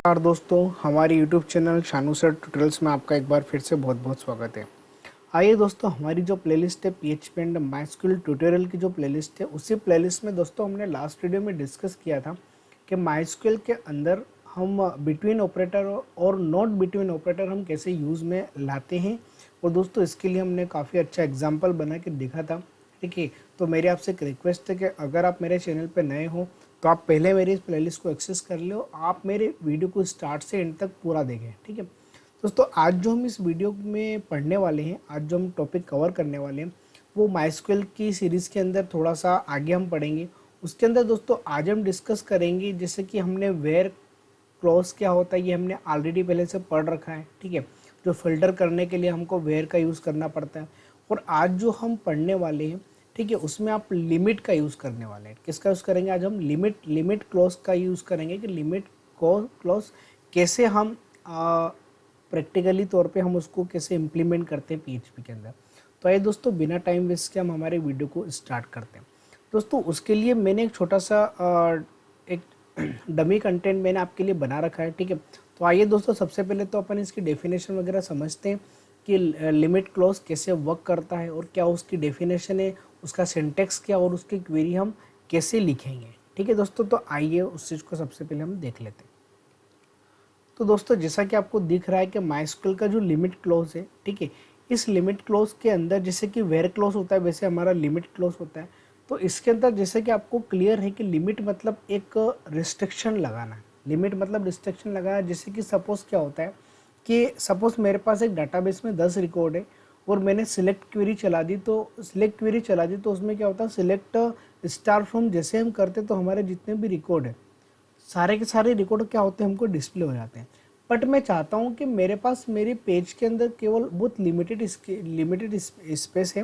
नमस्कार दोस्तों, हमारे YouTube channel Shanu sir tutorials में आपका एक बार फिर से बहुत बहुत स्वागत है। आइए दोस्तों, हमारी जो प्लेलिस्ट है PHP एंड माइस्क्यूएल ट्यूटोरियल की जो प्लेलिस्ट है, उसी प्लेलिस्ट में दोस्तों हमने लास्ट वीडियो में डिस्कस किया था कि माइस्क्यूएल के अंदर हम बिटवीन ऑपरेटर और नॉट बिटवीन ऑपरेटर हम कैसे यूज़ में लाते हैं। और दोस्तों इसके लिए हमने काफ़ी अच्छा एग्जाम्पल बना के देखा था। ठीक है, तो मेरी आपसे एक रिक्वेस्ट है कि अगर आप मेरे चैनल पर नए हो तो आप पहले मेरी इस प्लेलिस्ट को एक्सेस कर लो, आप मेरे वीडियो को स्टार्ट से एंड तक पूरा देखें। ठीक है दोस्तों, आज जो हम इस वीडियो में पढ़ने वाले हैं, आज जो हम टॉपिक कवर करने वाले हैं वो माइस्क्यूएल की सीरीज़ के अंदर थोड़ा सा आगे हम पढ़ेंगे। उसके अंदर दोस्तों आज हम डिस्कस करेंगे, जैसे कि हमने वेयर क्लॉज क्या होता है ये हमने ऑलरेडी पहले से पढ़ रखा है। ठीक है, जो फिल्टर करने के लिए हमको वेयर का यूज़ करना पड़ता है। और आज जो हम पढ़ने वाले हैं, ठीक है, उसमें आप लिमिट का यूज़ करने वाले हैं। किसका यूज़ करेंगे आज हम? लिमिट क्लॉज का यूज़ करेंगे कि लिमिट क्लॉज कैसे हम प्रैक्टिकली तौर पे हम उसको कैसे इम्प्लीमेंट करते हैं PHP के अंदर। तो आइए दोस्तों, बिना टाइम वेस्ट के हम हमारे वीडियो को स्टार्ट करते हैं। दोस्तों उसके लिए मैंने एक छोटा सा एक डमी कंटेंट मैंने आपके लिए बना रखा है। ठीक है, तो आइए दोस्तों, सबसे पहले तो अपन इसकी डेफिनेशन वगैरह समझते हैं कि लिमिट क्लॉज कैसे वर्क करता है और क्या उसकी डेफिनेशन है, उसका सिंटेक्स क्या और उसकी क्वेरी हम कैसे लिखेंगे। ठीक है दोस्तों, तो आइए उस चीज़ को सबसे पहले हम देख लेते हैं। तो दोस्तों जैसा कि आपको दिख रहा है कि माइस्क्यूएल का जो लिमिट क्लॉज है, ठीक है, इस लिमिट क्लॉज के अंदर जैसे कि वेयर क्लॉज होता है वैसे हमारा लिमिट क्लॉज होता है। तो इसके अंदर जैसे कि आपको क्लियर है कि लिमिट मतलब एक रिस्ट्रिक्शन लगाना है। लिमिट मतलब रिस्ट्रिक्शन लगाना, जैसे कि सपोज क्या होता है कि सपोज मेरे पास एक डाटाबेस में 10 रिकॉर्ड है और मैंने सिलेक्ट क्वेरी चला दी। तो उसमें क्या होता है, सिलेक्ट स्टार फ्रॉम जैसे हम करते तो हमारे जितने भी रिकॉर्ड है सारे के सारे रिकॉर्ड क्या होते हैं, हमको डिस्प्ले हो जाते हैं। बट मैं चाहता हूँ कि मेरे पास मेरे पेज के अंदर केवल बहुत लिमिटेड स्पेस है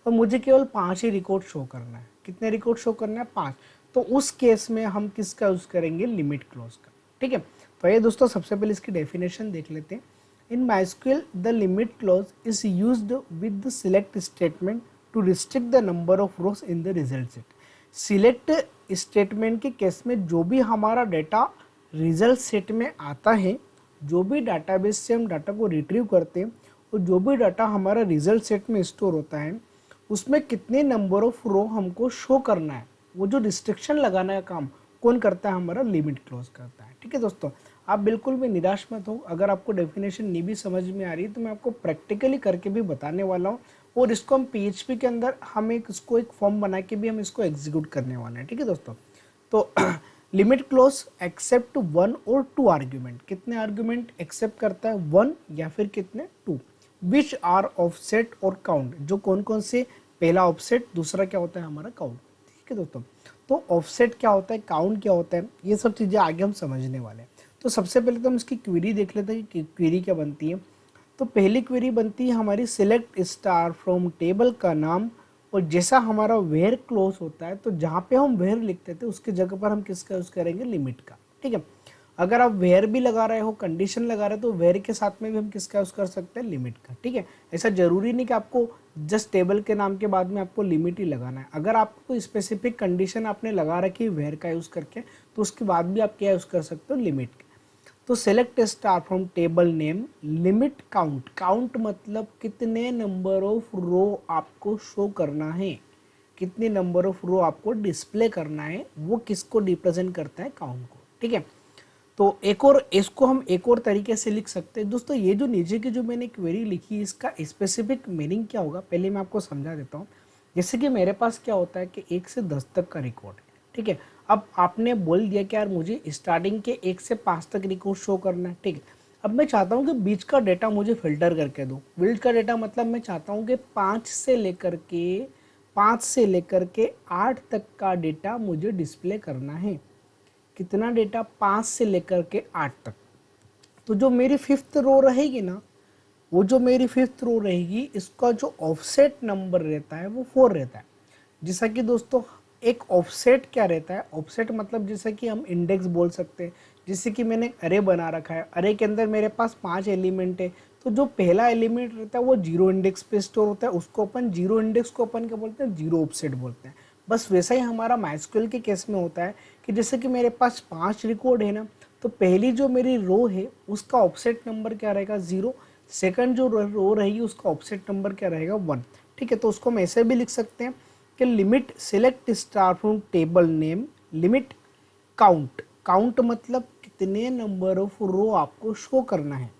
और मुझे केवल 5 ही रिकॉर्ड शो करना है। कितने रिकॉर्ड शो करना है? 5। तो उस केस में हम किसका यूज़ करेंगे? लिमिट क्लॉज का। ठीक है, तो ये दोस्तों सबसे पहले इसकी डेफिनेशन देख लेते हैं। In MySQL the limit clause is used with the select statement to restrict the number of rows in the result set. Select statement के केस में जो भी हमारा डाटा रिजल्ट सेट में आता है, जो भी डाटाबेस से हम डाटा को रिट्रीव करते हैं और जो भी डाटा हमारा रिजल्ट सेट में स्टोर होता है, उसमें कितने नंबर ऑफ रो हमको शो करना है, वो जो रिस्ट्रिक्शन लगाना है काम कौन करता है? हमारा लिमिट क्लोज करता है। ठीक है दोस्तों, आप बिल्कुल भी निराश मत हो। अगर आपको डेफिनेशन नहीं भी समझ में आ रही है तो मैं आपको प्रैक्टिकली करके भी बताने वाला हूँ और इसको हम PHP के अंदर हम इसको एक फॉर्म बना के भी हम इसको एग्जीक्यूट करने वाले हैं। ठीक है दोस्तों, तो लिमिट क्लोज एक्सेप्ट 1 और 2 आर्ग्यूमेंट। कितने आर्ग्यूमेंट एक्सेप्ट करता है? 1 या फिर कितने? 2। विच आर ऑफसेट और काउंट। जो कौन कौन से? पहला ऑफसेट, दूसरा क्या होता है हमारा? काउंट। ठीक है दोस्तों, तो ऑफसेट क्या होता है, काउंट क्या होता है, ये सब चीज़ें आगे हम समझने वाले हैं। तो सबसे पहले तो हम इसकी क्वेरी देख लेते हैं कि क्वेरी क्या बनती है। तो पहली क्वेरी बनती है हमारी सिलेक्ट स्टार फ्रॉम टेबल का नाम, और जैसा हमारा वेयर क्लोज होता है तो जहाँ पे हम वेयर लिखते थे उसके जगह पर हम किसका यूज़ करेंगे? लिमिट का। ठीक है, अगर आप वेयर भी लगा रहे हो, कंडीशन लगा रहे हो, तो वेयर के साथ में भी हम किसका यूज़ कर सकते हैं? लिमिट का। ठीक है, ऐसा जरूरी नहीं कि आपको जस्ट टेबल के नाम के बाद में आपको लिमिट ही लगाना है। अगर आपको स्पेसिफिक कंडीशन आपने लगा रखी है वेयर का यूज़ करके, तो उसके बाद भी आप क्या यूज़ कर सकते हो? लिमिट का। तो select star from table name limit count. Count मतलब कितने नंबर ऑफ रो आपको शो करना है, कितने नंबर ऑफ रो आपको डिस्प्ले करना है, वो किसको रिप्रेजेंट करता है? काउंट को। ठीक है, तो एक और इसको हम एक और तरीके से लिख सकते हैं। दोस्तों ये जो नीचे की जो मैंने क्वेरी लिखी, इसका स्पेसिफिक मीनिंग क्या होगा पहले मैं आपको समझा देता हूँ। जैसे कि मेरे पास क्या होता है कि 1 से 10 तक का रिकॉर्ड है। ठीक है, अब आपने बोल दिया कि यार मुझे स्टार्टिंग के 1 से 5 तक रिकॉर्ड शो करना है। ठीक है, अब मैं चाहता हूँ कि बीच का डेटा मुझे फिल्टर करके दो। बीच का डेटा मतलब मैं चाहता हूँ कि 5 से लेकर के 8 तक का डेटा मुझे डिस्प्ले करना है। कितना डेटा? 5 से लेकर के 8 तक। तो जो मेरी 5th रो रहेगी ना, वो जो मेरी 5th रो रहेगी, इसका जो ऑफसेट नंबर रहता है वो 4 रहता है। जैसा कि दोस्तों एक ऑफसेट क्या रहता है? ऑफसेट मतलब जैसे कि हम इंडेक्स बोल सकते हैं। जैसे कि मैंने अरे बना रखा है, अरे के अंदर मेरे पास 5 एलिमेंट है, तो जो पहला एलिमेंट रहता है वो 0 इंडेक्स पे स्टोर होता है, उसको अपन 0 इंडेक्स को अपन क्या बोलते हैं? 0 ऑफसेट बोलते हैं। बस वैसा ही हमारा माइस्क्यूएल के केस में होता है कि जैसे कि मेरे पास 5 रिकॉर्ड है ना, तो पहली जो मेरी रो है उसका ऑफसेट नंबर क्या रहेगा 0, सेकंड जो रो रहेगी उसका ऑफसेट नंबर क्या रहेगा 1। ठीक है, तो उसको हम ऐसे भी लिख सकते हैं कि limit select star from table name limit count, count मतलब कितने नंबर ऑफ रो आपको शो करना है,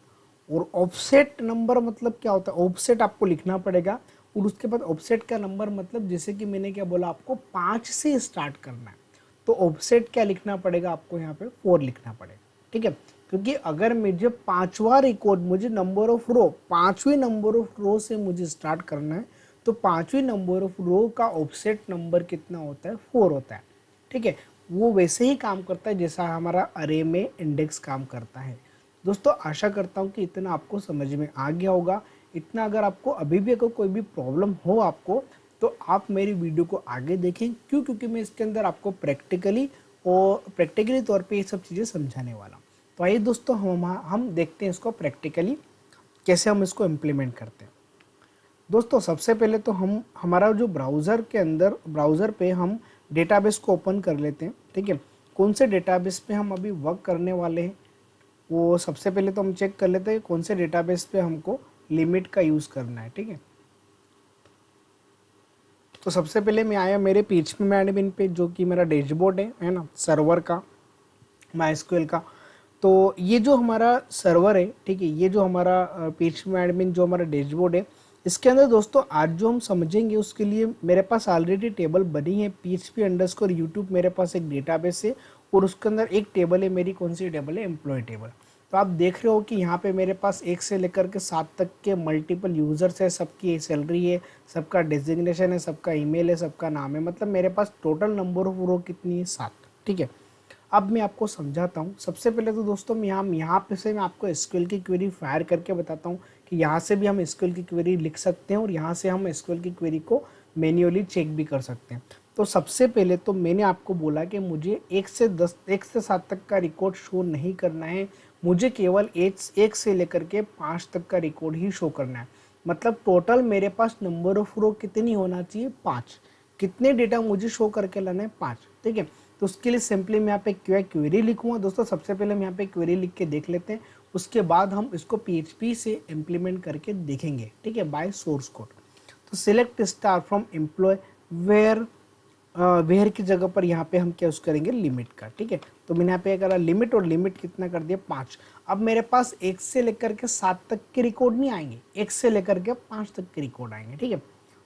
और ऑफसेट नंबर मतलब क्या होता है, ऑफसेट आपको लिखना पड़ेगा, और उसके बाद ऑफसेट का नंबर मतलब जैसे कि मैंने क्या बोला आपको 5 से स्टार्ट करना है, तो ऑफसेट क्या लिखना पड़ेगा आपको यहाँ पे 4 लिखना पड़ेगा। ठीक है, क्योंकि अगर मुझे पांचवा रिकॉर्ड, मुझे नंबर ऑफ रो, पांचवी नंबर ऑफ रो से मुझे स्टार्ट करना है, तो पांचवी नंबर ऑफ रो का ऑफसेट नंबर कितना होता है 4 होता है। ठीक है, वो वैसे ही काम करता है जैसा हमारा अरे में इंडेक्स काम करता है। दोस्तों आशा करता हूँ कि इतना आपको समझ में आ गया होगा। इतना अगर आपको अभी भी अगर कोई भी प्रॉब्लम हो आपको, तो आप मेरी वीडियो को आगे देखें। क्यों? क्योंकि मैं इसके अंदर आपको प्रैक्टिकली तौर पे ये सब चीज़ें समझाने वाला हूँ। तो आइए दोस्तों हम देखते हैं इसको प्रैक्टिकली कैसे हम इसको इम्प्लीमेंट करते हैं। दोस्तों सबसे पहले तो हम हमारा जो ब्राउज़र के अंदर, ब्राउज़र पे हम डेटाबेस को ओपन कर लेते हैं। ठीक है, कौन से डेटाबेस पे हम अभी वर्क करने वाले हैं वो सबसे पहले तो हम चेक कर लेते हैं कौन से डेटाबेस पे हमको लिमिट का यूज़ करना है। ठीक है, तो सबसे पहले मैं आया मेरे PHP एडमिन पे, जो कि मेरा डैशबोर्ड है ना, सर्वर का, MySQL का। तो ये जो हमारा सर्वर है, ठीक है, ये जो हमारा PHP एडमिन जो हमारा डैशबोर्ड है, इसके अंदर दोस्तों आज जो हम समझेंगे उसके लिए मेरे पास ऑलरेडी टेबल बनी है, PHP_YouTube मेरे पास एक डेटाबेस है, और उसके अंदर एक टेबल है मेरी, कौन सी टेबल है, एम्प्लॉय टेबल। तो आप देख रहे हो कि यहाँ पे मेरे पास 1 से लेकर के 7 तक के मल्टीपल यूज़र्स है, सबकी सैलरी है, सबका डेजिग्नेशन है, सबका ईमेल है, सबका नाम है, मतलब मेरे पास टोटल नंबर ऑफ रो कितनी है 7। ठीक है, अब मैं आपको समझाता हूँ। सबसे पहले तो दोस्तों यहाँ पे से मैं आपको एसक्यूएल की क्वेरी फायर करके बताता हूँ कि यहाँ से भी हम एसक्यूएल की क्वेरी लिख सकते हैं, और यहाँ से हम एसक्यूएल की क्वेरी को मैन्युअली चेक भी कर सकते हैं। तो सबसे पहले तो मैंने आपको बोला कि मुझे 1 से 7 तक का रिकॉर्ड शो नहीं करना है, मुझे केवल 1 से लेकर के 5 तक का रिकॉर्ड ही शो करना है। मतलब टोटल मेरे पास नंबर ऑफ रो कितनी होना चाहिए, 5। कितने डेटा मुझे शो करके लाना है, 5। ठीक है, तो उसके लिए सिंपली मैं यहाँ पे क्वेरी लिखूंगा। दोस्तों सबसे पहले हम यहाँ पे क्वेरी लिख के देख लेते हैं, उसके बाद हम इसको PHP से इम्प्लीमेंट करके देखेंगे। ठीक है, बाय सोर्स कोड। तो select star from employee where की जगह पर यहाँ पे हम क्या यूज करेंगे, लिमिट का। ठीक है, तो मैंने यहाँ पे करा लिमिट, और लिमिट कितना कर दिया 5। अब मेरे पास 1 से लेकर के 7 तक के रिकॉर्ड नहीं आएंगे, 1 से लेकर के 5 तक के रिकॉर्ड आएंगे। ठीक है,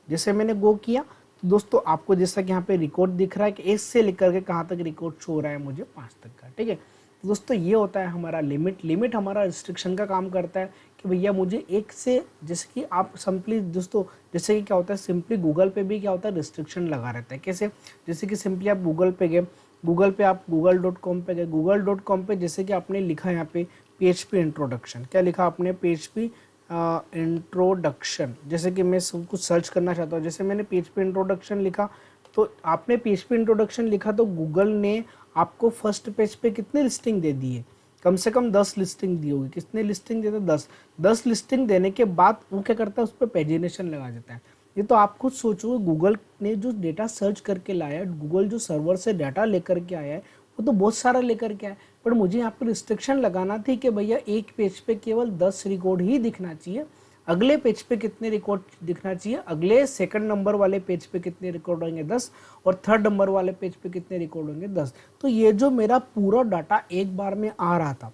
जैसे मैंने गो किया तो दोस्तों आपको जैसा कि यहाँ पे रिकॉर्ड दिख रहा है कि 1 से लेकर के कहाँ तक रिकॉर्ड शो हो रहा है मुझे, 5 तक का। ठीक है, तो दोस्तों ये होता है हमारा लिमिट। लिमिट हमारा रिस्ट्रिक्शन का काम करता है कि भैया मुझे 1 से, जैसे कि आप सिंपली दोस्तों, जैसे कि क्या होता है सिंपली गूगल पे भी क्या होता है रिस्ट्रिक्शन लगा रहता है। कैसे? जैसे कि सिंपली आप गूगल पे गए, गूगल पे आप google.com पे गए, google.com पे जैसे कि आपने लिखा यहाँ पे PHP इंट्रोडक्शन, क्या लिखा आपने, PHP इंट्रोडक्शन। जैसे कि मैं सब कुछ सर्च करना चाहता हूँ, जैसे मैंने PHP इंट्रोडक्शन लिखा, तो आपने PHP इंट्रोडक्शन लिखा तो गूगल ने आपको फर्स्ट पेज पे कितनी लिस्टिंग दे दी है, कम से कम 10 लिस्टिंग दी होगी। कितने लिस्टिंग देते हैं, 10 लिस्टिंग देने के बाद वो क्या करता है, उस पर पेजिनेशन लगा देता है। ये तो आप खुद सोचो, गूगल ने जो डेटा सर्च करके लाया, गूगल जो सर्वर से डाटा लेकर के आया है वो तो बहुत सारा लेकर के आया, पर मुझे यहाँ पर रिस्ट्रिक्शन लगाना थी कि भैया एक पेज पे केवल 10 रिकॉर्ड ही दिखना चाहिए, अगले पेज पे कितने रिकॉर्ड दिखना चाहिए, अगले सेकंड नंबर वाले पेज पे कितने रिकॉर्ड होंगे 10, और थर्ड नंबर वाले पेज पे कितने रिकॉर्ड होंगे 10। तो ये जो मेरा पूरा डाटा एक बार में आ रहा था,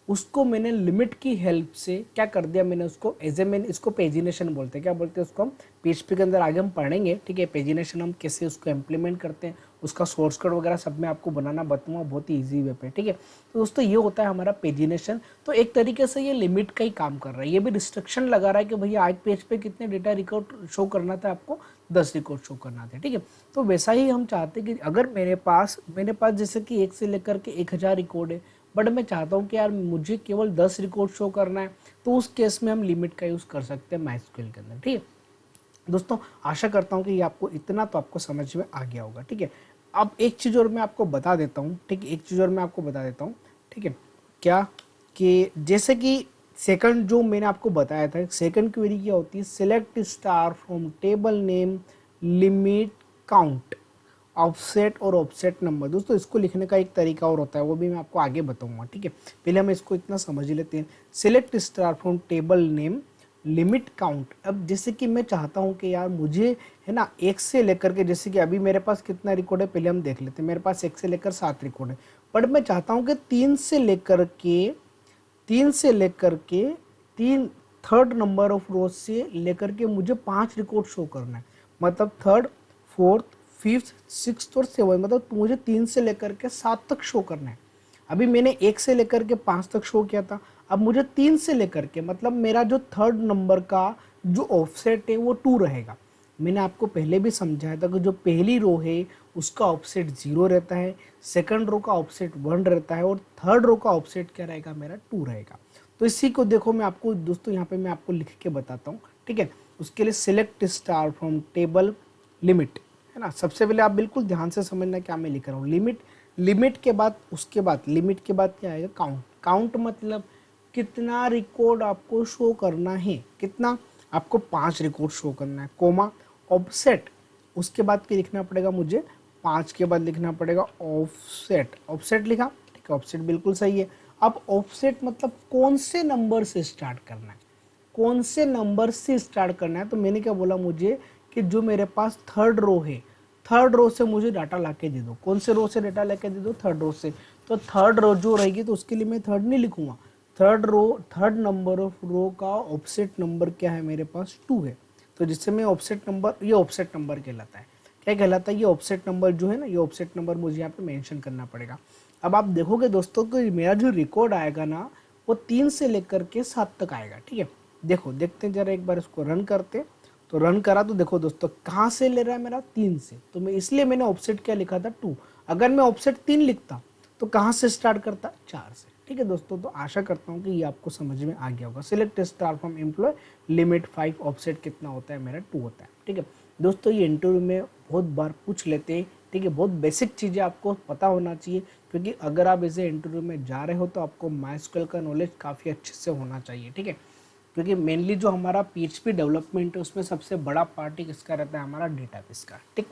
उसको मैंने लिमिट की हेल्प से क्या कर दिया, मैंने उसको एज ए, मैंने इसको पेजिनेशन बोलते हैं, क्या बोलते हैं उसको हम, PHP के अंदर आगे हम पढ़ेंगे। ठीक है, पेजिनेशन हम कैसे उसको इम्प्लीमेंट करते हैं, उसका सोर्स कोड वगैरह सब मैं आपको बनाना बताऊंगा बहुत ही ईजी वे पे। ठीक है, तो दोस्तों ये होता है हमारा पेजिनेशन। तो एक तरीके से ये लिमिट का ही काम कर रहा है, ये भी रिस्ट्रिक्शन लगा रहा है कि भैया आज पेज पे कितने डेटा रिकॉर्ड शो करना था, आपको 10 रिकॉर्ड शो करना था। ठीक है, तो वैसा ही हम चाहते हैं कि अगर मेरे पास जैसे कि 1 से लेकर के 1000 रिकॉर्ड है, बट मैं चाहता हूँ कि यार मुझे केवल 10 रिकॉर्ड शो करना है, तो उस केस में हम लिमिट का यूज़ कर सकते हैं MySQL के अंदर। ठीक है दोस्तों, आशा करता हूँ कि ये आपको इतना तो आपको समझ में आ गया होगा। ठीक है, अब एक चीज़ और मैं आपको बता देता हूँ। ठीक है, एक चीज़ और मैं आपको बता देता हूँ। ठीक है, क्या कि जैसे कि सेकंड जो मैंने आपको बताया था, सेकंड क्वेरी क्या होती है, select star from table name limit count offset और ऑफसेट नंबर। दोस्तों इसको लिखने का एक तरीका और होता है, वो भी मैं आपको आगे बताऊंगा, ठीक है। पहले हम इसको इतना समझ लेते हैं। Select star from table name limit count. अब जैसे कि मैं चाहता हूं कि यार मुझे है ना एक से लेकर के, जैसे कि अभी मेरे पास कितना रिकॉर्ड है पहले हम देख लेते हैं। मेरे पास एक से लेकर 7 रिकॉर्ड है, बट मैं चाहता हूं कि 3 से लेकर के तीन थर्ड नंबर ऑफ रोज से लेकर के मुझे 5 रिकॉर्ड शो करना है। मतलब थर्ड, फोर्थ, फिफ्थ, सिक्स और सेवन, मतलब मुझे 3 से लेकर के 7 तक शो करना है। अभी मैंने 1 से लेकर के 5 तक शो किया था, अब मुझे 3 से लेकर के, मतलब मेरा जो थर्ड नंबर का जो ऑफसेट है वो 2 रहेगा। मैंने आपको पहले भी समझाया था कि जो पहली रो है उसका ऑफसेट 0 रहता है, सेकंड रो का ऑफसेट 1 रहता है और थर्ड रो का ऑफसेट क्या रहेगा मेरा 2 रहेगा। तो इसी को देखो मैं आपको दोस्तों यहाँ पे मैं आपको लिख के बताता हूँ, ठीक है। उसके लिए select star from table limit, है ना। सबसे पहले आप बिल्कुल ध्यान से समझना क्या मैं लिख रहा हूँ। लिमिट, लिमिट के बाद उसके बाद लिमिट के बाद क्या आएगा, काउंट। काउंट मतलब कितना रिकॉर्ड आपको शो करना है, कितना आपको 5 रिकॉर्ड शो करना है, कोमा ऑफसेट। उसके बाद क्या लिखना पड़ेगा मुझे, 5 के बाद लिखना पड़ेगा ऑफसेट। ऑफसेट लिखा, ठीक है, ऑफसेट बिल्कुल सही है। अब ऑफसेट मतलब कौन से नंबर से स्टार्ट करना है, कौन से नंबर से स्टार्ट करना है। तो मैंने क्या बोला मुझे कि जो मेरे पास थर्ड रो है, थर्ड रो से मुझे डाटा ला के दे दो। कौन से रो से डाटा लेके दे दो, थर्ड रो से। तो थर्ड रो जो रहेगी तो उसके लिए मैं थर्ड नहीं लिखूंगा, third row, third number of row का ऑफसेट नंबर क्या है मेरे पास 2 है। तो जिससे मैं ऑफसेट नंबर, ये ऑफसेट नंबर कहलाता है, क्या कहलाता है, ये ऑफसेट नंबर जो है ना, ये ऑफसेट नंबर मुझे यहाँ पे मेंशन करना पड़ेगा। अब आप देखोगे दोस्तों कि मेरा जो रिकॉर्ड आएगा ना वो 3 से लेकर के 7 तक आएगा, ठीक है। देखो देखते हैं जरा एक बार इसको रन करते। तो रन करा तो देखो दोस्तों कहाँ से ले रहा है मेरा 3 से, तो मैं इसलिए मैंने ऑफसेट क्या लिखा था 2। अगर मैं ऑफसेट 3 लिखता तो कहाँ से स्टार्ट करता, 4 से, ठीक है दोस्तों। तो आशा करता हूँ कि ये आपको समझ में आ गया होगा। Select star from employ limit 5, offset कितना होता है मेरा 2 होता है, ठीक है दोस्तों। ये इंटरव्यू में बहुत बार पूछ लेते हैं, ठीक है। बहुत बेसिक चीज़ें आपको पता होना चाहिए, क्योंकि अगर आप इसे इंटरव्यू में जा रहे हो तो आपको माइस्क्यूएल का नॉलेज काफ़ी अच्छे से होना चाहिए, ठीक है। क्योंकि मेनली जो हमारा पीएचपी डेवलपमेंट है उसमें सबसे बड़ा पार्ट किसका रहता है, हमारा डेटाबेस का, ठीक।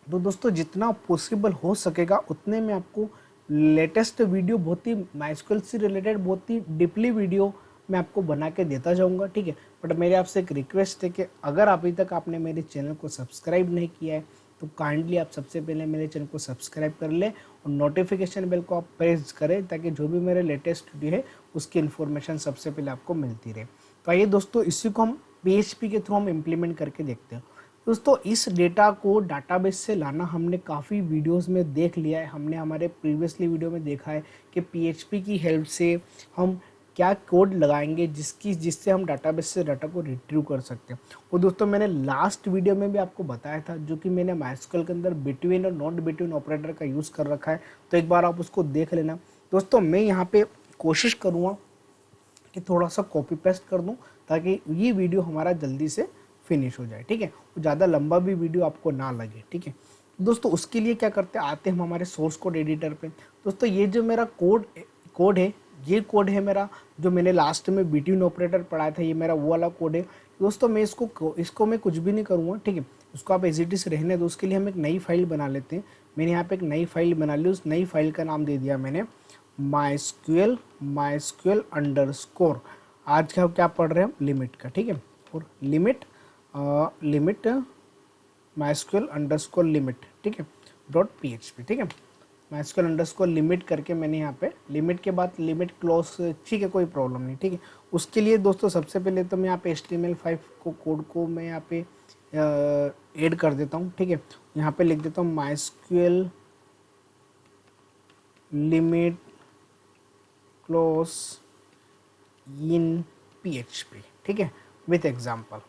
तो दोस्तों जितना पॉसिबल हो सकेगा उतने में आपको लेटेस्ट वीडियो, बहुत ही माइस्क्यूएल से रिलेटेड बहुत ही डीपली वीडियो मैं आपको बना के देता जाऊंगा, ठीक है। बट मेरे आपसे एक रिक्वेस्ट है कि अगर अभी तक आपने मेरे चैनल को सब्सक्राइब नहीं किया है तो काइंडली आप सबसे पहले मेरे चैनल को सब्सक्राइब कर लें और नोटिफिकेशन बेल को आप प्रेस करें, ताकि जो भी मेरे लेटेस्ट वीडियो है उसकी इन्फॉर्मेशन सबसे पहले आपको मिलती रहे। तो आइए दोस्तों इसी को हम पीएचपी के थ्रू हम इम्प्लीमेंट करके देखते हैं। दोस्तों इस डेटा को डाटाबेस से लाना हमने काफ़ी वीडियोस में देख लिया है। हमने हमारे प्रीवियसली वीडियो में देखा है कि पीएचपी की हेल्प से हम क्या कोड लगाएंगे जिससे हम डाटाबेस से डाटा को रिट्रीव कर सकते हैं। और दोस्तों मैंने लास्ट वीडियो में भी आपको बताया था, जो कि मैंने माइस्क्यूएल के अंदर बिटवीन और नॉट बिटवीन ऑपरेटर का यूज़ कर रखा है, तो एक बार आप उसको देख लेना। दोस्तों मैं यहाँ पे कोशिश करूँगा कि थोड़ा सा कॉपी पेस्ट कर दूं, ताकि ये वीडियो हमारा जल्दी से फिनिश हो जाए, ठीक है। ज़्यादा लंबा भी वीडियो आपको ना लगे, ठीक है दोस्तों। उसके लिए क्या करते हैं, आते हैं हम हमारे सोर्स कोड एडिटर पे। दोस्तों ये जो मेरा कोड है, ये कोड है मेरा, जो मैंने लास्ट में बिटवीन ऑपरेटर पढ़ाया था, ये मेरा वो वाला कोड है दोस्तों। मैं इसको मैं कुछ भी नहीं करूँगा, ठीक है। उसको आप एज इट इज रहने दो। उसके लिए हम एक नई फाइल बना लेते हैं। मैंने यहाँ पे एक नई फाइल बना ली, उस नई फाइल का नाम दे दिया मैंने माइस्क्यूएल अंडरस्कोर। आज का क्या पढ़ रहे हैं हम, लिमिट का, ठीक है। और लिमिट माइस्क्यूएल अंडरस्कोर लिमिट, ठीक है, .php, ठीक है। माइस्क्यूएल अंडरस्कोर लिमिट करके मैंने यहाँ पे लिमिट के बाद लिमिट क्लोज, ठीक है, कोई प्रॉब्लम नहीं, ठीक है। उसके लिए दोस्तों सबसे पहले तो मैं यहाँ पे HTML5 को कोड को मैं यहाँ पे ऐड कर देता हूँ, ठीक है। यहाँ पे लिख देता हूँ MySQL limit close in PHP, ठीक है, विथ एग्जाम्पल,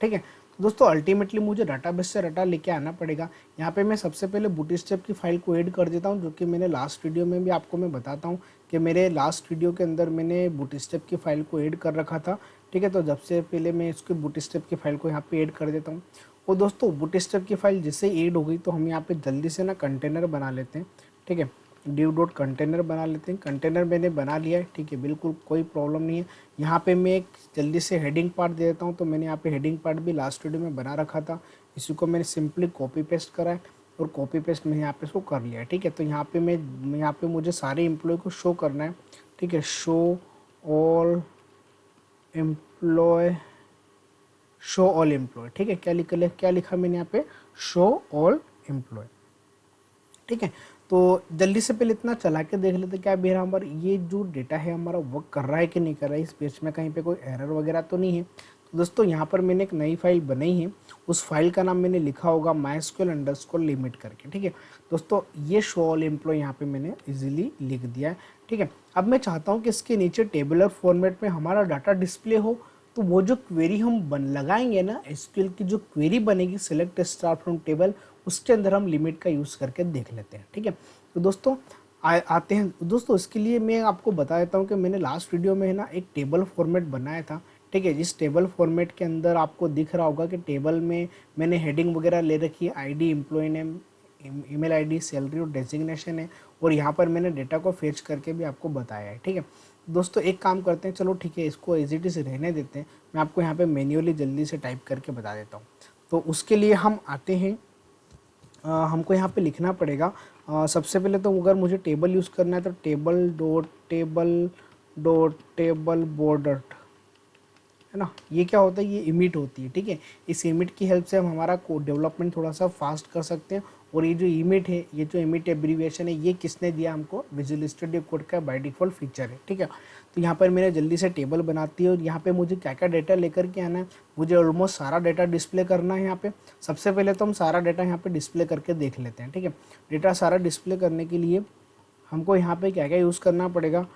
ठीक है। तो दोस्तों अल्टीमेटली मुझे डाटाबेस से डाटा लेके आना पड़ेगा। यहाँ पे मैं सबसे पहले बूटस्ट्रैप की फाइल को ऐड कर देता हूँ, जो कि मैंने लास्ट वीडियो में भी आपको मैं बताता हूँ कि मेरे लास्ट वीडियो के अंदर मैंने बूटस्ट्रैप की फाइल को ऐड कर रखा था, ठीक है। तो जब से पहले मैं इसके बूटस्ट्रैप की फाइल को यहाँ पे ऐड कर देता हूँ। और दोस्तों बूटस्ट्रैप की फाइल जैसे ऐड हो गई तो हम यहाँ पे जल्दी से ना कंटेनर बना लेते हैं, ठीक है। div डॉट कंटेनर बना लेते हैं। कंटेनर मैंने बना लिया है, ठीक है, बिल्कुल कोई प्रॉब्लम नहीं है। यहाँ पे मैं एक जल्दी से हेडिंग पार्ट दे देता हूँ। तो मैंने यहाँ पे हेडिंग पार्ट भी लास्ट वीडियो में बना रखा था, इसी को मैंने सिंपली कॉपी पेस्ट करा है और कॉपी पेस्ट मैंने यहाँ पे इसको कर लिया है, ठीक है। तो यहाँ पे यहाँ पे मुझे सारे एम्प्लॉय को शो करना है, ठीक है। Show all employ, show all employ, ठीक है। क्या लिखा मैंने यहाँ पे, शो ऑल एम्प्लॉय, ठीक है। तो जल्दी से पहले इतना चला के देख लेते क्या मेरा हमारा ये जो डेटा है हमारा वर्क कर रहा है कि नहीं कर रहा है, इस पेज में कहीं पे कोई एरर वगैरह तो नहीं है। तो दोस्तों यहाँ पर मैंने एक नई फाइल बनाई है, उस फाइल का नाम मैंने लिखा होगा mysql_limit करके, ठीक है। दोस्तों ये शो ऑल एम्प्लॉय यहाँ पे मैंने इजीली लिख दिया है, ठीक है। अब मैं चाहता हूँ कि इसके नीचे टेबुलर फॉर्मेट में हमारा डाटा डिस्प्ले हो। तो वो जो क्वेरी हम लगाएंगे ना, एसक्यूएल की जो क्वेरी बनेगी सिलेक्ट स्टार फ्रॉम टेबल, उसके अंदर हम लिमिट का यूज़ करके देख लेते हैं, ठीक है। तो दोस्तों आते हैं दोस्तों, इसके लिए मैं आपको बता देता हूँ कि मैंने लास्ट वीडियो में है ना एक टेबल फॉर्मेट बनाया था, ठीक है। जिस टेबल फॉर्मेट के अंदर आपको दिख रहा होगा कि टेबल में मैंने हेडिंग वगैरह ले रखी है, ID, employee name, email ID, salary और डेजिग्नेशन है, और यहाँ पर मैंने डेटा को फेच करके भी आपको बताया है, ठीक है। दोस्तों एक काम करते हैं, चलो ठीक है, इसको एज इट इज़ रहने देते हैं। मैं आपको यहाँ पे मैन्युअली जल्दी से टाइप करके बता देता हूँ। तो उसके लिए हम आते हैं, हमको यहाँ पे लिखना पड़ेगा। सबसे पहले तो अगर मुझे टेबल यूज़ करना है तो टेबल बॉर्डर, है ना। ये क्या होता है, ये इमिट होती है, ठीक है। इस इमिट की हेल्प से हम हमारा कोड डेवलपमेंट थोड़ा सा फास्ट कर सकते हैं। और ये जो इमिट है, ये जो इमिट एब्रीविएशन है, ये किसने दिया हमको, विजुअल स्टूडियो कोड का बाय डिफ़ॉल्ट फीचर है, ठीक है। तो यहाँ पर मैंने जल्दी से टेबल बनाती है, और यहाँ पे मुझे क्या क्या डेटा लेकर के आना है, मुझे ऑलमोस्ट सारा डेटा डिस्प्ले करना है यहाँ पे। सबसे पहले तो हम सारा डेटा यहाँ पे डिस्प्ले करके देख लेते हैं, ठीक है। डेटा सारा डिस्प्ले करने के लिए हमको यहाँ पे क्या क्या यूज़ करना पड़ेगा,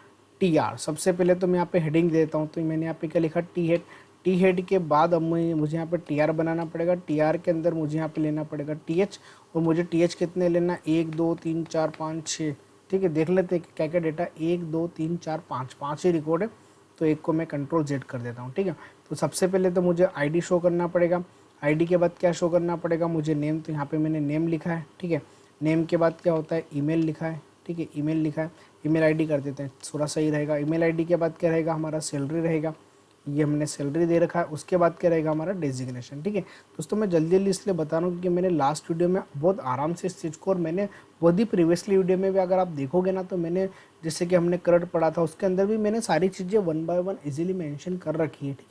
टी आर। सबसे पहले तो मैं यहाँ पे हेडिंग देता हूँ, तो मैंने यहाँ पे क्या लिखा, टी हेड। टी हेड के बाद अब मुझे यहाँ पे टी आर बनाना पड़ेगा। टी आर के अंदर मुझे यहाँ पे लेना पड़ेगा टी एच, और मुझे टी एच कितने लेना, 1 2 3 4 5 6, ठीक है। देख लेते हैं कि क्या क्या डेटा, 1 2 3 4 5, 5 ही रिकॉर्ड है। तो एक को मैं कंट्रोल जेड कर देता हूँ, ठीक है। तो सबसे पहले तो मुझे आई शो करना पड़ेगा। आई के बाद क्या शो करना पड़ेगा, मुझे नेम, तो यहाँ पे मैंने नेम लिखा है, ठीक है। नेम के बाद क्या होता है, ईमेल लिखा है, ठीक है, ईमेल लिखा है। ईमेल आईडी कर देते हैं, थोड़ा सही रहेगा। ईमेल आईडी के बाद क्या रहेगा, हमारा सैलरी रहेगा, ये हमने सैलरी दे रखा है। उसके बाद क्या रहेगा, हमारा डेजिग्नेशन, ठीक है। दोस्तों मैं जल्दी जल्दी इसलिए बता रहा हूँ क्योंकि मैंने लास्ट वीडियो में बहुत आराम से इस चीज़ को, और मैंने बहुत ही प्रीवियसली वीडियो में भी अगर आप देखोगे ना, तो मैंने जैसे कि हमने करंट पढ़ा था, उसके अंदर भी मैंने सारी चीज़ें 1 बाय 1 इजीली मेंशन कर रखी है, ठीक।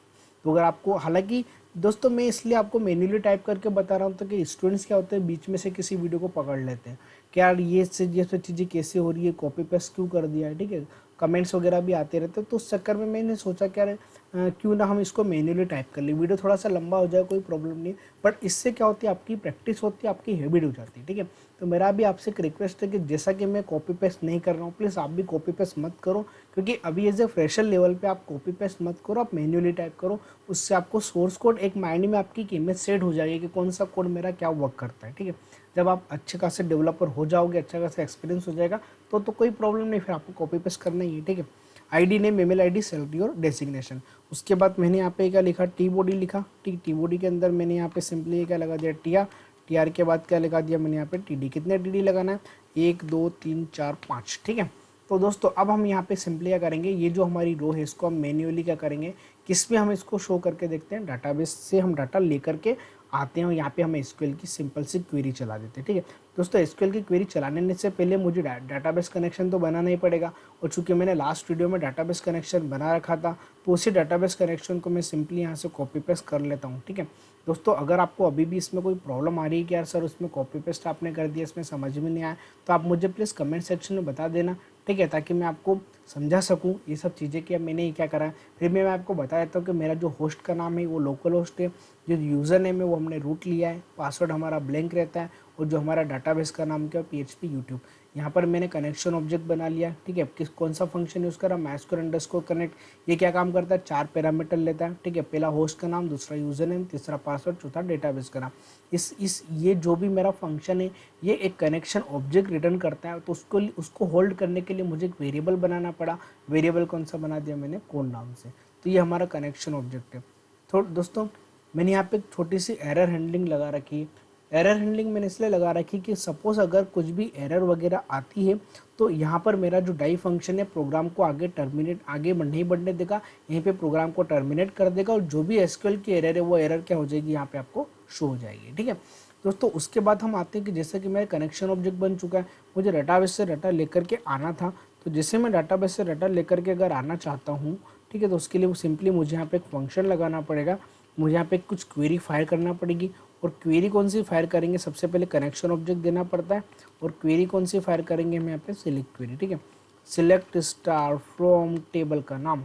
तो अगर आपको, हालांकि दोस्तों मैं इसलिए आपको मैन्युअली टाइप करके बता रहा हूँ तो कि स्टूडेंट्स क्या होते हैं, बीच में से किसी वीडियो को पकड़ लेते हैं कि यार ये सब चीज़ें कैसे हो रही है, कॉपी पेस्ट क्यों कर दिया है, ठीक है। कमेंट्स वगैरह भी आते रहते हैं, तो उस चक्कर में मैंने सोचा कि यार क्यों ना हम इसको मैन्युअली टाइप कर ले। वीडियो थोड़ा सा लंबा हो जाए, कोई प्रॉब्लम नहीं, बट इससे क्या होती है, आपकी प्रैक्टिस होती है, आपकी हैबिट हो जाती है, ठीक है। तो मेरा भी आपसे एक रिक्वेस्ट है कि जैसा कि मैं कॉपी पेस्ट नहीं कर रहा हूँ, प्लीज़ आप भी कॉपी पेस्ट मत करो, क्योंकि अभी एज ए फ्रेशर लेवल पे आप कॉपी पेस्ट मत करो, आप मैन्युअली टाइप करो। उससे आपको सोर्स कोड एक माइंड में आपकी एक इमेज सेट हो जाएगी कि कौन सा कोड मेरा क्या वर्क करता है, ठीक है। जब आप अच्छे खासे डेवलपर हो जाओगे, अच्छा खासा एक्सपीरियंस हो जाएगा, तो कोई प्रॉब्लम नहीं, फिर आपको कॉपी पेस्ट करना ही है, ठीक है। ID name, email ID, salary और डेजिग्नेशन। उसके बाद मैंने यहाँ पे क्या लिखा, टी बॉडी लिखा, ठीक। टी बॉडी के अंदर मैंने यहाँ पे सिंपली क्या लगा दिया, टी आर। टी आर के बाद क्या लगा दिया मैंने यहाँ पे टी डी। कितने टी डी लगाना है, 1 2 3 4 5, ठीक है। तो दोस्तों अब हम यहाँ पे सिंपली क्या करेंगे, ये जो हमारी रो है इसको हम मैन्युअली क्या करेंगे, किस में हम इसको शो करके देखते हैं, डाटाबेस से हम डाटा लेकर के आते हैं, और यहाँ पे हम एसक्यूएल की सिंपल सी क्वेरी चला देते हैं, ठीक है। दोस्तों एसक्यूएल की क्वेरी चलाने से पहले मुझे डाटाबेस कनेक्शन तो बनाना ही पड़ेगा, और चूंकि मैंने लास्ट वीडियो में डाटाबेस कनेक्शन बना रखा था, तो उसी डाटाबेस कनेक्शन को मैं सिंपली यहाँ से कॉपी पेस्ट कर लेता हूँ, ठीक है। दोस्तों अगर आपको अभी भी इसमें कोई प्रॉब्लम आ रही है कि यार सर उसमें कॉपी पेस्ट आपने कर दिया, इसमें समझ में नहीं आया, तो आप मुझे प्लीज़ कमेंट सेक्शन में बता देना, ठीक है, ताकि मैं आपको समझा सकूं ये सब चीज़ें कि अब मैंने ये क्या करा है। फिर मैं आपको बता देता हूँ कि मेरा जो होस्ट का नाम है वो लोकल होस्ट है, जो यूज़र नेम है वो हमने रूट लिया है, पासवर्ड हमारा ब्लैंक रहता है, और जो हमारा डाटाबेस का नाम क्या है, PHP यूट्यूब। यहाँ पर मैंने कनेक्शन ऑब्जेक्ट बना लिया, ठीक है। कौन सा फंक्शन यूज़ करा, mysql_connect। ये क्या काम करता है, 4 पैरामीटर लेता है, ठीक है। पहला होस्ट का नाम, दूसरा यूज़र नेम, तीसरा पासवर्ड, चौथा डेटाबेस का नाम। ये जो भी मेरा फंक्शन है, ये एक कनेक्शन ऑब्जेक्ट रिटर्न करता है, तो उसको होल्ड करने के लिए मुझे एक वेरिएबल बनाना पड़ा। वेरिएबल कौन सा बना दिया मैंने, कौन नाम से। तो ये हमारा कनेक्शन ऑब्जेक्ट है। तो दोस्तों मैंने यहाँ पे एक छोटी सी एरर हैंडलिंग लगा रखी है, एरर हैंडलिंग मैंने इसलिए लगा रखी कि सपोज अगर कुछ भी एरर वगैरह आती है तो यहाँ पर मेरा जो डाई फंक्शन है प्रोग्राम को आगे नहीं बढ़ने देगा, यहीं पे प्रोग्राम को टर्मिनेट कर देगा और जो भी एसक्यूएल की एरर है वो एरर क्या हो जाएगी, यहाँ पे आपको शो हो जाएगी। ठीक है दोस्तों, उसके बाद हम आते हैं कि जैसे कि मेरा कनेक्शन ऑब्जेक्ट बन चुका है, मुझे डाटाबेस से डाटा लेकर के आना था, तो जैसे मैं डाटाबेस से डाटा लेकर के अगर आना चाहता हूँ, ठीक है, तो उसके लिए वो सिंपली मुझे यहाँ पे एक फंक्शन लगाना पड़ेगा, मुझे यहाँ पे कुछ क्वेरी फायर करना पड़ेगी। और क्वेरी कौन सी फायर करेंगे, सबसे पहले कनेक्शन ऑब्जेक्ट देना पड़ता है। और क्वेरी कौन सी फायर करेंगे हम यहाँ पे सिलेक्ट क्वेरी। ठीक है, सिलेक्ट स्टार फ्रॉम टेबल का नाम,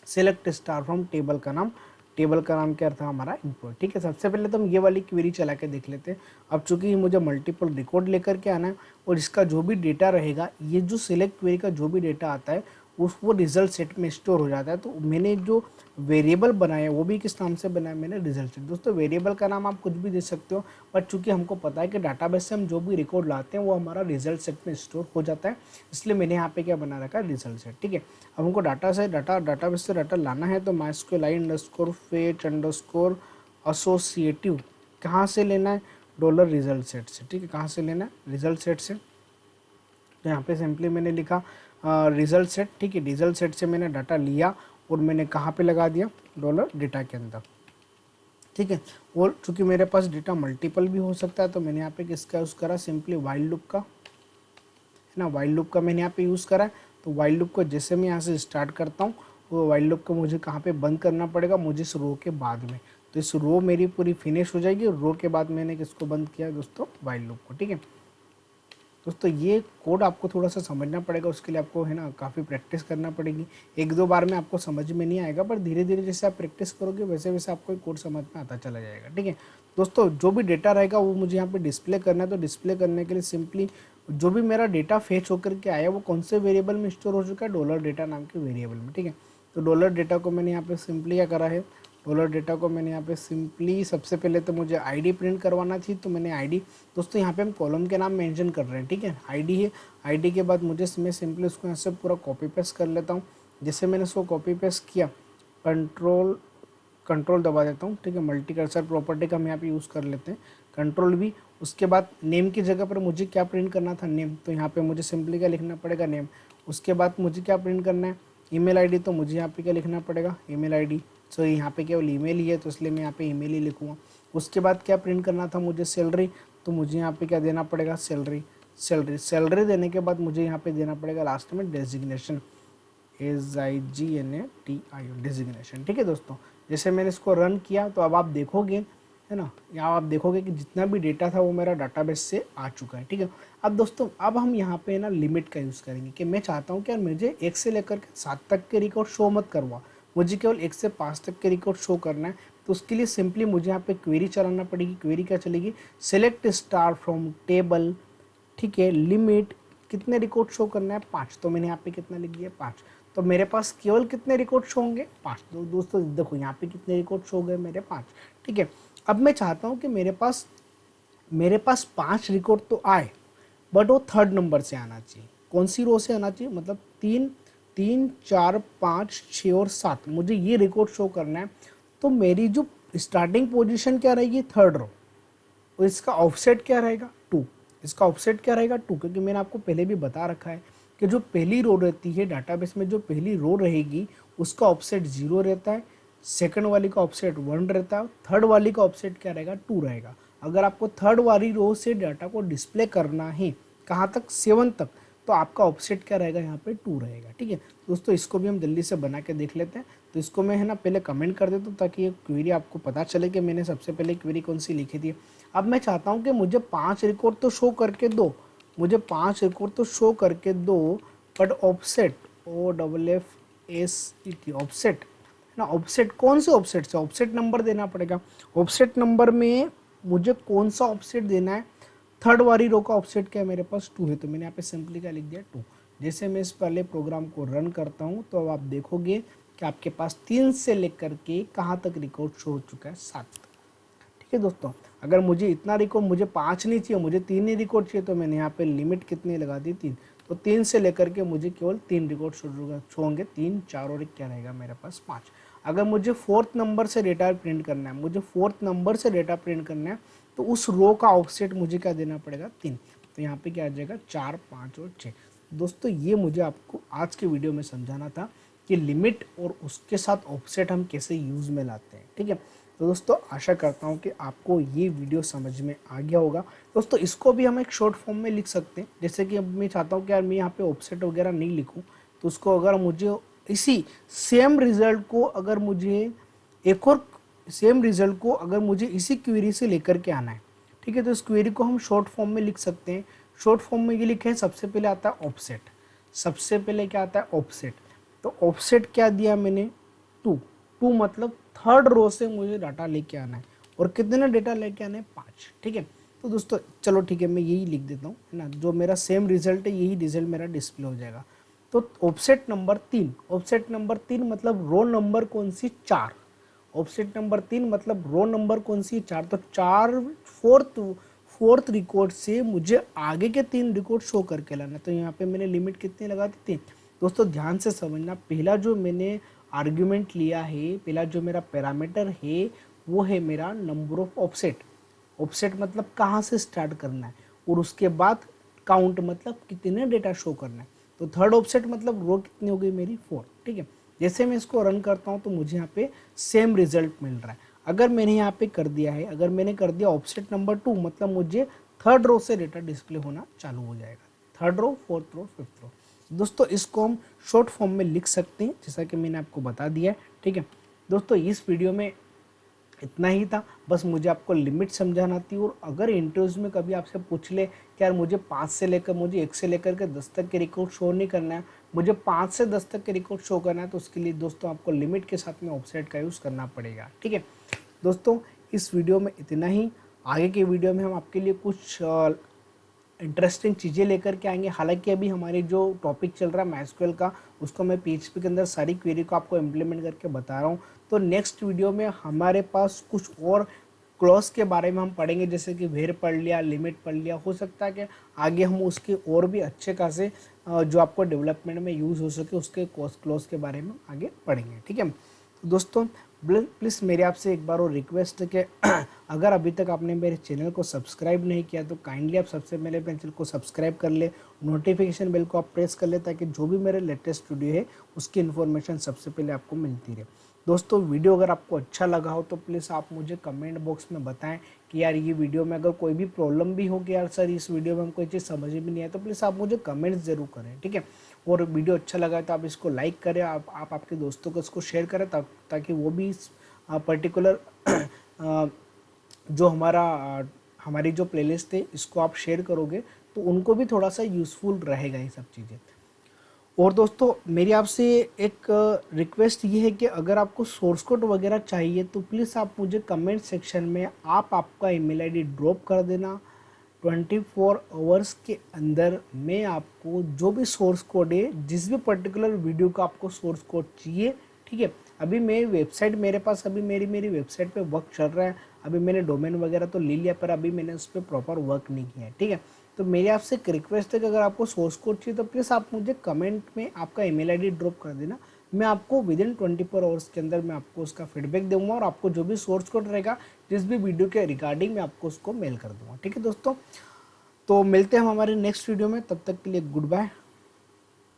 सिलेक्ट स्टार फ्रॉम टेबल का नाम, टेबल का नाम क्या था हमारा इंपोर्ट। ठीक है, सबसे पहले तो हम ये वाली क्वेरी चला के देख लेते हैं। अब चूंकि मुझे मल्टीपल रिकॉर्ड लेकर के आना है और इसका जो भी डेटा रहेगा, ये जो सिलेक्ट क्वेरी का जो भी डेटा आता है वो रिजल्ट सेट में स्टोर हो जाता है। तो मैंने जो वेरिएबल बनाया वो भी किस नाम से बनाया, मैंने रिजल्ट सेट। दोस्तों वेरिएबल का नाम आप कुछ भी दे सकते हो, बट चूंकि हमको पता है कि डाटाबेस से हम जो भी रिकॉर्ड लाते हैं वो हमारा रिजल्ट सेट में स्टोर हो जाता है, इसलिए मैंने यहाँ पे क्या बना रखा है, रिजल्ट सेट। ठीक है, अब हमको डाटाबेस से डाटा लाना है, तो mysqli_fetch_ एसोसिएटिव कहाँ से लेना है, डॉलर रिजल्ट सेट से। ठीक है, कहाँ से लेना है, रिजल्ट सेट से। तो यहाँ पे सिंपली मैंने लिखा रिजल्ट सेट। ठीक है, रिजल्ट सेट से मैंने डाटा लिया और मैंने कहाँ पे लगा दिया, डॉलर डेटा के अंदर। ठीक है, और चूंकि मेरे पास डेटा मल्टीपल भी हो सकता है, तो मैंने यहाँ पे किसका यूज़ करा, सिंपली वाइल लूप का, है ना, वाइल लूप का मैंने यहाँ पे यूज़ करा है। तो वाइल लूप को जैसे मैं यहाँ से स्टार्ट करता हूँ, वो वाइल लूप को मुझे कहाँ पे बंद करना पड़ेगा, मुझे इस रो के बाद में। तो इस रो मेरी पूरी फिनिश हो जाएगी, रो के बाद मैंने किसको बंद किया दोस्तों, वाइल लूप को। ठीक है दोस्तों, ये कोड आपको थोड़ा सा समझना पड़ेगा, उसके लिए आपको है ना काफ़ी प्रैक्टिस करना पड़ेगी। एक दो बार में आपको समझ में नहीं आएगा, पर धीरे धीरे जैसे आप प्रैक्टिस करोगे वैसे वैसे आपको कोड समझ में आता चला जाएगा। ठीक है दोस्तों, जो भी डेटा रहेगा वो मुझे यहाँ पे डिस्प्ले करना है। तो डिस्प्ले करने के लिए सिंपली जो भी मेरा डेटा फेच होकर के आया वो कौन से वेरिएबल में स्टोर हो चुका है, डॉलर डेटा नाम के वेरिएबल में। ठीक है, तो डॉलर डेटा को मैंने यहाँ पे सिंपली क्या करा है, डॉलर डेटा को मैंने यहाँ पे सिंपली सबसे पहले तो मुझे आईडी प्रिंट करवाना थी, तो मैंने आईडी, दोस्तों यहाँ पे हम कॉलम के नाम मेंशन कर रहे हैं। ठीक है, आईडी है, आईडी के बाद मैं सिंपली उसको यहाँ से पूरा कॉपी पेस्ट कर लेता हूँ। जैसे मैंने उसको कॉपी पेस्ट किया, कंट्रोल दबा देता हूँ। ठीक है, मल्टी कर्सर प्रॉपर्टी का हम यहाँ पे यूज़ कर लेते हैं, कंट्रोल भी। उसके बाद नेम की जगह पर मुझे क्या प्रिंट करना था, नेम, तो यहाँ पे मुझे सिंपली क्या लिखना पड़ेगा, नेम। उसके बाद मुझे क्या प्रिंट करना है, ईमेल आईडी, तो मुझे यहाँ पे क्या लिखना पड़ेगा, ईमेल आईडी। सो यहाँ पे केवल ईमेल ही है, तो इसलिए मैं यहाँ पे ईमेल ही लिखूँगा। उसके बाद क्या प्रिंट करना था मुझे, सैलरी, तो मुझे यहाँ पे क्या देना पड़ेगा, सैलरी। सैलरी देने के बाद मुझे यहाँ पे देना पड़ेगा लास्ट में डेजिग्नेशन, AZIGNATION, डेजिग्नेशन। ठीक है दोस्तों, जैसे मैंने इसको रन किया तो अब आप देखोगे, है ना, यहाँ आप देखोगे कि जितना भी डेटा था वो मेरा डाटाबेस से आ चुका है। ठीक है, अब दोस्तों अब हम यहाँ पे ना लिमिट का यूज़ करेंगे कि मैं चाहता हूँ कि यार मुझे 1 से लेकर के 7 तक के रिकॉर्ड शो मत करवा, मुझे केवल 1 से 5 तक के रिकॉर्ड शो करना है। तो उसके लिए सिंपली मुझे यहाँ पे क्वेरी चलाना पड़ेगी। क्वेरी क्या चलेगी, सिलेक्ट स्टार फ्रॉम टेबल, ठीक है, लिमिट, कितने रिकॉर्ड शो करना है, 5। तो मैंने यहाँ पे कितना लिख दिया, 5। तो मेरे पास केवल कितने रिकॉर्ड शो होंगे, 5। तो दोस्तों देखो यहाँ पे कितने रिकॉर्ड शो हो गए, मेरे 5। ठीक है, अब मैं चाहता हूँ कि मेरे पास 5 रिकॉर्ड तो आए, बट वो थर्ड नंबर से आना चाहिए। कौन सी रो से आना चाहिए, मतलब 3, 3, 4, 5, 6 और 7, मुझे ये रिकॉर्ड शो करना है। तो मेरी जो स्टार्टिंग पोजीशन क्या रहेगी, थर्ड रो, और इसका ऑफसेट क्या रहेगा, 2। इसका ऑफसेट क्या रहेगा, 2, क्योंकि मैंने आपको पहले भी बता रखा है कि जो पहली रो रहती है डाटाबेस में, जो पहली रो रहेगी उसका ऑफसेट 0 रहता है, सेकंड वाली का ऑफसेट 1 रहता है, थर्ड वाली का ऑफसेट क्या रहेगा, 2 रहेगा। अगर आपको थर्ड वाली रो से डाटा को डिस्प्ले करना है, कहाँ तक, 7 तक, तो आपका ऑफसेट क्या रहेगा, यहाँ पे 2 रहेगा। ठीक है दोस्तों, इसको भी हम जल्दी से बना के देख लेते हैं। तो इसको मैं है ना पहले कमेंट कर देता हूँ ताकि ये क्वेरी आपको पता चले कि मैंने सबसे पहले क्वेरी कौन सी लिखी थी। अब मैं चाहता हूँ कि मुझे 5 रिकॉर्ड तो शो करके दो, मुझे 5 रिकॉर्ड तो शो करके दो, बट ऑफसेट, OFFSET, ऑफसेट, है ना, ऑफसेट कौन से ऑफसेट से, ऑफसेट नंबर देना पड़ेगा। ऑफसेट नंबर में मुझे कौन सा ऑफसेट देना है, थर्ड वाली रो का ऑफसेट क्या है, मेरे पास 2 है, तो मैंने यहाँ पे सिंपली क्या लिख दिया, 2। जैसे मैं इस पहले प्रोग्राम को रन करता हूँ तो अब आप देखोगे कि आपके पास 3 से लेकर के कहाँ तक रिकॉर्ड शो हो चुका है, 7 तक। ठीक है दोस्तों, अगर मुझे इतना रिकॉर्ड, मुझे 5 नहीं चाहिए, मुझे 3 ही रिकॉर्ड चाहिए, तो मैंने यहाँ पे लिमिट कितनी लगा दी, 3। तो 3 से लेकर के मुझे केवल 3 रिकॉर्ड शो होंगे, 3, 4 और 1 क्या रहेगा मेरे पास, 5। अगर मुझे 4th नंबर से डेटा प्रिंट करना है, मुझे 4th नंबर से डेटा प्रिंट करना है, तो उस रो का ऑफसेट मुझे क्या देना पड़ेगा 3। तो यहाँ पे क्या आ जाएगा 4, 5 और 6। दोस्तों ये मुझे आपको आज के वीडियो में समझाना था कि लिमिट और उसके साथ ऑफसेट हम कैसे यूज़ में लाते हैं। ठीक है, तो दोस्तों आशा करता हूँ कि आपको ये वीडियो समझ में आ गया होगा। दोस्तों इसको भी हम एक शॉर्ट फॉर्म में लिख सकते हैं, जैसे कि अब मैं चाहता हूँ कि यार मैं यहाँ पे ऑफसेट वगैरह नहीं लिखूँ, तो उसको अगर मुझे इसी सेम रिजल्ट को अगर मुझे एक और सेम रिजल्ट को अगर मुझे इसी क्वेरी से लेकर के आना है, ठीक है, तो इस क्वेरी को हम शॉर्ट फॉर्म में लिख सकते हैं। शॉर्ट फॉर्म में ये लिखे हैं, सबसे पहले आता है ऑफसेट। सबसे पहले क्या आता है ऑफसेट। तो ऑफसेट क्या दिया मैंने 2। 2 मतलब थर्ड रो से मुझे डाटा लेके आना है, और कितने डेटा लेके आना है 5। ठीक है, तो दोस्तों चलो ठीक है, मैं यही लिख देता हूँ, है ना, जो मेरा सेम रिजल्ट है यही रिजल्ट मेरा डिस्प्ले हो जाएगा। तो ऑफसेट नंबर 3, ऑफसेट नंबर 3 मतलब रो नंबर कौन सी 4। ऑफसेट नंबर 3 मतलब रो नंबर कौन सी 4। तो 4 फोर्थ रिकॉर्ड से मुझे आगे के 3 रिकॉर्ड शो करके लाना। तो यहाँ पे मैंने लिमिट कितनी लगा दी 3। दोस्तों ध्यान से समझना, पहला जो मैंने आर्ग्यूमेंट लिया है, पहला जो मेरा पैरामीटर है वो है मेरा नंबर ऑफ ऑफसेट। ऑफसेट मतलब कहाँ से स्टार्ट करना है, और उसके बाद काउंट मतलब कितने डेटा शो करना है। तो थर्ड ऑफसेट मतलब रो कितनी हो गई मेरी 4। ठीक है, जैसे मैं इसको रन करता हूँ तो मुझे यहाँ पे सेम रिजल्ट मिल रहा है। अगर मैंने यहाँ पे कर दिया है, अगर मैंने कर दिया ऑफसेट नंबर 2 मतलब मुझे थर्ड रो से डेटा डिस्प्ले होना चालू हो जाएगा। Third row, fourth row, fifth row. दोस्तों इसको हम शॉर्ट फॉर्म में लिख सकते हैं, जैसा कि मैंने आपको बता दिया है। ठीक है दोस्तों, इस वीडियो में इतना ही था, बस मुझे आपको लिमिट समझाना थी। और अगर इंटरव्यूज में कभी आपसे पूछ ले कि यार मुझे 5 से लेकर, मुझे 1 से लेकर के 10 तक के रिकॉर्ड शो नहीं करना है, मुझे 5 से 10 तक के रिकॉर्ड शो करना है, तो उसके लिए दोस्तों आपको लिमिट के साथ में ऑफसेट का यूज़ करना पड़ेगा। ठीक है दोस्तों, इस वीडियो में इतना ही। आगे के वीडियो में हम आपके लिए कुछ इंटरेस्टिंग चीज़ें लेकर के आएंगे। हालांकि अभी हमारे जो टॉपिक चल रहा है माइस्क्यूएल का, उसको मैं पीएचपी के अंदर सारी क्वेरी को आपको इम्प्लीमेंट करके बता रहा हूँ। तो नेक्स्ट वीडियो में हमारे पास कुछ और क्लॉज के बारे में हम पढ़ेंगे, जैसे कि वेर पढ़ लिया, लिमिट पढ़ लिया। हो सकता है कि आगे हम उसके और भी अच्छे खासे जो आपको डेवलपमेंट में यूज़ हो सके उसके क्लॉज के बारे में आगे पढ़ेंगे। ठीक है तो दोस्तों, प्लीज़ मेरे आपसे एक बार और रिक्वेस्ट है कि अगर अभी तक आपने मेरे चैनल को सब्सक्राइब नहीं किया तो काइंडली आप सबसे पहले मेरे चैनल को सब्सक्राइब कर ले, नोटिफिकेशन बेल को आप प्रेस कर ले, ताकि जो भी मेरे लेटेस्ट वीडियो है उसकी इन्फॉर्मेशन सबसे पहले आपको मिलती रहे। दोस्तों वीडियो अगर आपको अच्छा लगा हो तो प्लीज़ आप मुझे कमेंट बॉक्स में बताएं कि यार ये वीडियो में अगर कोई भी प्रॉब्लम भी हो कि यार सर इस वीडियो में हम कोई चीज़ समझ में नहीं आया, तो प्लीज़ आप मुझे कमेंट्स ज़रूर करें। ठीक है, और वीडियो अच्छा लगा तो आप इसको लाइक करें, आप आपके दोस्तों को इसको शेयर करें, ताकि वो भी इस पर्टिकुलर जो हमारी जो प्लेलिस्ट है इसको आप शेयर करोगे तो उनको भी थोड़ा सा यूज़फुल रहेगा ये सब चीज़ें। और दोस्तों मेरी आपसे एक रिक्वेस्ट ये है कि अगर आपको सोर्स कोड वगैरह चाहिए तो प्लीज़ आप मुझे कमेंट सेक्शन में आपका ईमेल आईडी ड्रॉप कर देना। 24 आवर्स के अंदर मैं आपको जो भी सोर्स कोड है, जिस भी पर्टिकुलर वीडियो का आपको सोर्स कोड चाहिए, ठीक है, अभी मैं वेबसाइट मेरे पास अभी मेरी वेबसाइट पे वर्क चल रहा है। अभी मैंने डोमेन वगैरह तो ले लिया, पर अभी मैंने उस पर प्रॉपर वर्क नहीं किया है। ठीक है, तो मेरी आपसे एक रिक्वेस्ट है कि अगर आपको सोर्स कोड चाहिए तो प्लीज़ आप मुझे कमेंट में आपका ईमेल आईडी ड्रॉप कर देना। मैं आपको विदिन 24 आवर्स के अंदर मैं आपको उसका फीडबैक दूंगा, और आपको जो भी सोर्स कोड रहेगा जिस भी वीडियो के रिगार्डिंग मैं आपको उसको मेल कर दूंगा। ठीक है दोस्तों, तो मिलते हैं हम हमारे नेक्स्ट वीडियो में, तब तक के लिए गुड बाय।